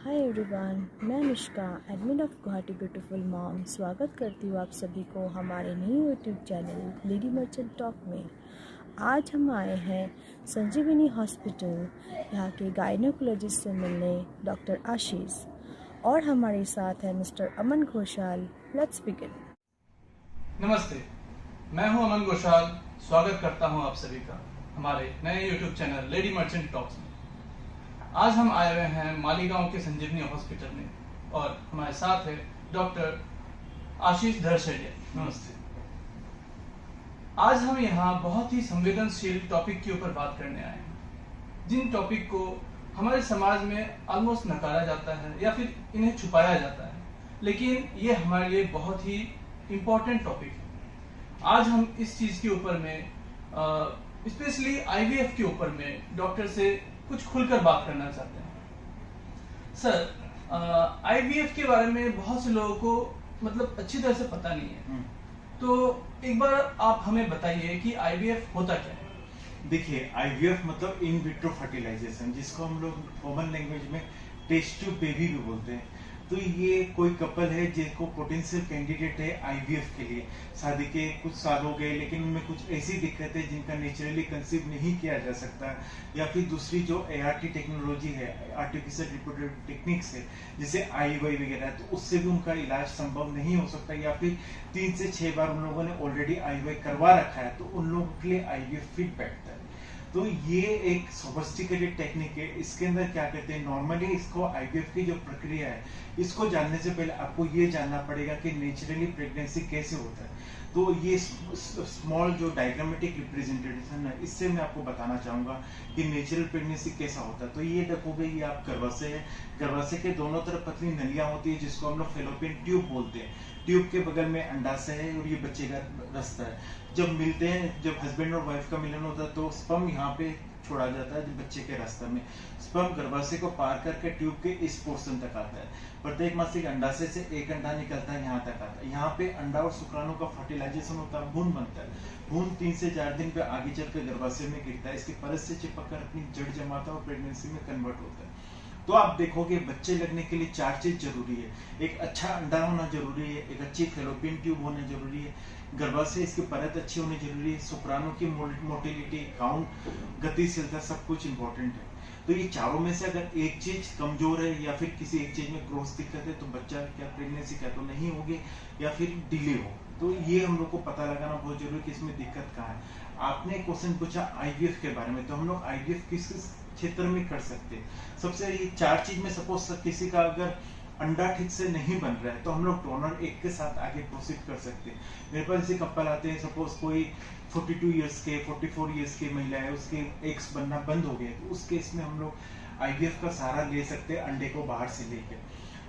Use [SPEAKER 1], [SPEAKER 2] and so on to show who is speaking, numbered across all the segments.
[SPEAKER 1] Hi everyone, मैं Anushka, admin of Guwahati beautiful mom, स्वागत करती हूँ आप सभी को हमारे नए YouTube channel lady merchant talk में। आज हम आए हैं संजीवनी हॉस्पिटल यहाँ के गायनोकोलॉजिस्ट से मिलने, डॉक्टर आशीष, और हमारे साथ है mister Aman Ghoshal. Let's begin.
[SPEAKER 2] नमस्ते, मैं हूं अमन घोषाल। स्वागत करता हूं आप सभी का हमारे नए YouTube channel lady merchant talks में। आज हम आए हुए हैं मालीगांव के संजीवनी हॉस्पिटल में और हमारे साथ है डॉक्टर आशीष धरशेड़िया। नमस्ते। आज हम यहाँ बहुत ही संवेदनशील टॉपिक के ऊपर बात करने आए हैं, जिन टॉपिक को हमारे समाज में ऑलमोस्ट नकारा जाता है या फिर इन्हें छुपाया जाता है, लेकिन ये हमारे लिए बहुत ही इम्पोर्टेंट टॉपिक है। आज हम इस चीज के ऊपर में स्पेशली आईवीएफ के ऊपर में डॉक्टर से कुछ खुलकर बात करना चाहते हैं। सर, आईवीएफ के बारे में बहुत से लोगों को मतलब अच्छी तरह से पता नहीं है, तो एक बार आप हमें बताइए कि आईवीएफ होता क्या है।
[SPEAKER 3] देखिए, आईवीएफ मतलब इन विट्रो फर्टिलाइजेशन, जिसको हम लोग कॉमन लैंग्वेज में टेस्ट ट्यूब बेबी भी बोलते हैं। तो ये कोई कपल है जिनको पोटेंशियल कैंडिडेट है आईवीएफ के लिए, शादी के कुछ साल हो गए लेकिन उनमें कुछ ऐसी दिक्कत है जिनका नेचुरली कंसीव नहीं किया जा सकता, या फिर दूसरी जो एआरटी टेक्नोलॉजी है, आर्टिफिशियल रिप्रोडक्टिव टेक्निक्स है, जैसे आईवाई वगैरह, तो उससे भी उनका इलाज संभव नहीं हो सकता, या फिर 3 से 6 बार उन लोगों ने ऑलरेडी आईवाई करवा रखा है, तो उन लोगों के लिए आईवीएफ फिट बैठता है। तो ये एक सोफिस्टिकेटेड टेक्निक है। इसके अंदर क्या कहते हैं, नॉर्मली इसको आईवीएफ की जो प्रक्रिया है, इसको जानने से पहले आपको ये जानना पड़ेगा कि नेचुरली प्रेगनेंसी कैसे होता है। तो ये स्मॉल जो डायग्रामेटिक रिप्रेजेंटेशन है, इससे मैं आपको बताना चाहूंगा कि नेचुरल प्रेगनेंसी कैसा होता है। तो ये देखोगे, ये आप गर्भाशय है, गर्भाशय के दोनों तरफ पतली नलियां होती है, जिसको हम लोग फेलोपियन ट्यूब बोलते हैं। ट्यूब के बगल में अंडाशय है और ये बच्चे का रास्ता है। जब मिलते हैं, जब हस्बैंड और वाइफ का मिलन होता है, तो स्पर्म यहाँ पे छोड़ा जाता है बच्चे के रास्ते में। स्पर्म गर्भाशय को पार करके ट्यूब के इस पोर्शन तक आता है। प्रत्येक मासिक अंडाशय से एक अंडा निकलता है, यहाँ तक आता है। यहाँ पे अंडा और शुक्राणु का फर्टिलाइजेशन होता है, भ्रूण बनता है। भ्रूण 3 से 4 दिन पे आगे चलकर गर्भाशय में गिरता है, इसकी परत से चिपक कर अपनी जड़ जमाता है और प्रेगनेंसी में कन्वर्ट होता है। तो आप देखोगे, बच्चे लगने के लिए 4 चीज जरूरी है। एक अच्छा अंडा होना जरूरी है, एक अच्छी फेलोपियन ट्यूब होना जरूरी है, गर्भाशय इसकी परत अच्छी होनी जरूरी है, शुक्राणु की मोटिलिटी, काउंट, गतिशीलता, सब कुछ इंपॉर्टेंट है। तो ये चारों में से अगर एक चीज कमजोर है या फिर किसी एक चीज में ग्रोथ दिक्कत है, तो बच्चा क्या प्रेगनेंसी क्या तो नहीं होगी या फिर डिले हो। तो ये हम लोग को पता लगाना बहुत जरूरी है कि इसमें दिक्कत कहाँ है। आपने क्वेश्चन पूछा आईवीएफ के बारे में, तो हम लोग आईवीएफ किस क्षेत्र में कर सकते हैं। सबसे ये 4 चीज में सपोज किसी का अगर अंडा ठीक से नहीं बन रहा है, तो हम लोग डोनर एग के साथ आगे प्रोसीड कर सकते हैं। मेरे पास ऐसे कपल आते हैं, सपोज कोई 42 इयर्स के, 44 इयर्स की महिला है, उसके एग्स बनना बंद हो गए, तो उस केस में हम लोग आईवीएफ का सहारा ले सकते हैं, अंडे को बाहर से लेकर।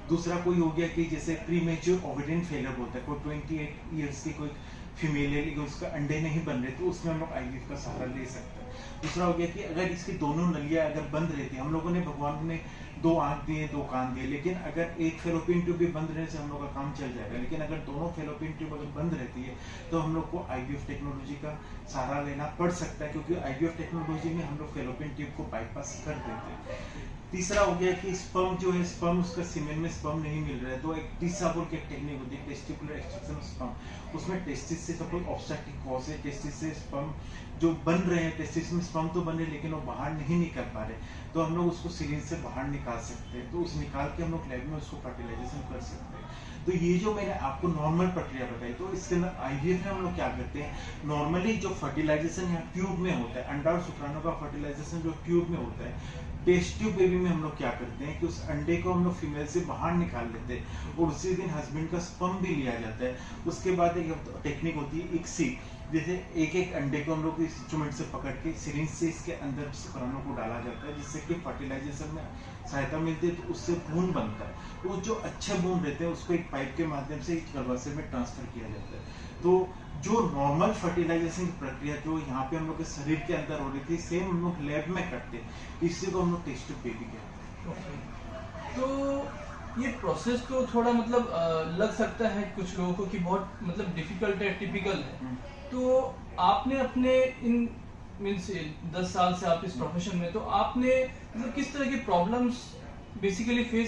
[SPEAKER 3] दूसरा कोई हो गया कि जैसे प्रीमेच्योर ओवेरियन फेलियर बोलते हैं, कोई 28 इयर्स की कोई फीमेल है लेकिन उसका अंडे नहीं बन रहे, तो उसमें हम लोग आईवीएफ का सहारा ले सकते हैं। दूसरा हो गया कि अगर इसकी दोनों नलियां अगर बंद रहती है, हम लोगों ने भगवान ने 2 आंख दिए, 2 कान दिए, लेकिन अगर एक फेलोपियन ट्यूब भी बंद रहने से हम लोग का काम चल जाएगा, लेकिन अगर दोनों फेलोपियन ट्यूब अगर बंद रहती है, तो हम लोग को आईवीएफ टेक्नोलॉजी का सहारा लेना पड़ सकता है, क्योंकि आईवीएफ टेक्नोलॉजी में हम लोग फेलोपियन ट्यूब को बाईपास कर देते हैं। तीसरा हो गया कि स्पर्म जो है, स्पर्म उसका सीमेन में स्पर्म नहीं मिल रहा है, तो एक टीसा बोल के एक टेक्निक होती है, टेस्टिकुलर एक्सट्रैक्शन ऑफ स्पर्म। उसमें टेस्टिस से सपोज ऑब्स्ट्रक्टिव कॉज है, टेस्टिस से स्पर्म जो बन रहे हैं, टेस्टिस में स्पर्म तो बन रहे हैं लेकिन वो बाहर नहीं निकल पा रहे, तो हम लोग उसको सिरिंज से बाहर निकाल सकते हैं। तो उस निकाल के हम लोग लैब में उसको फर्टिलाइजेशन कर सकते हैं। तो ये जो मैंने आपको नॉर्मल प्रक्रिया बताई, तो इसके अंदर आईवीएफ में हम लोग क्या करते हैं, नॉर्मली जो फर्टिलाइजेशन यहाँ ट्यूब में होता है, अंडा और शुक्राणु का फर्टिलाइजेशन जो ट्यूब में होता है, टेस्ट ट्यूब बेबी में हम लोग क्या करते हैं कि उस अंडे को हम लोग फीमेल से बाहर निकाल लेते हैं और उसी दिन हस्बैंड का स्पर्म भी लिया जाता है। उसके बाद एक टेक्निक होती है इक्सी, जैसे एक अंडे को हम लोग इस इंस्ट्रूमेंट से पकड़ के सिरिंज से इसके अंदर शुक्राणु को डाला जाता है, जिससे कि फर्टिलाइजेशन में सहायता मिलती है, तो उससे भ्रूण बनता है। वो जो अच्छे भ्रूण रहते हैं उसको एक पाइप के माध्यम से गर्भाशय में ट्रांसफर किया जाता है। तो जो नॉर्मल फर्टिलाइजेशन की प्रक्रिया जो यहाँ पे हम लोग के शरीर के अंदर हो रही थी, सेम हम लोग लैब में करते हैं, इसी को हम लोग टेस्ट ट्यूब बेबी कहते हैं।
[SPEAKER 2] तो ये प्रोसेस तो थोड़ा मतलब लग सकता है कुछ लोगों को कि बहुत मतलब डिफिकल्ट है, टिपिकल है। तो आपने अपने इन मीन्स 10 साल से आप इस प्रोफेशन में, तो आपने मतलब किस तरह की प्रॉब्लम्स बेसिकली फेस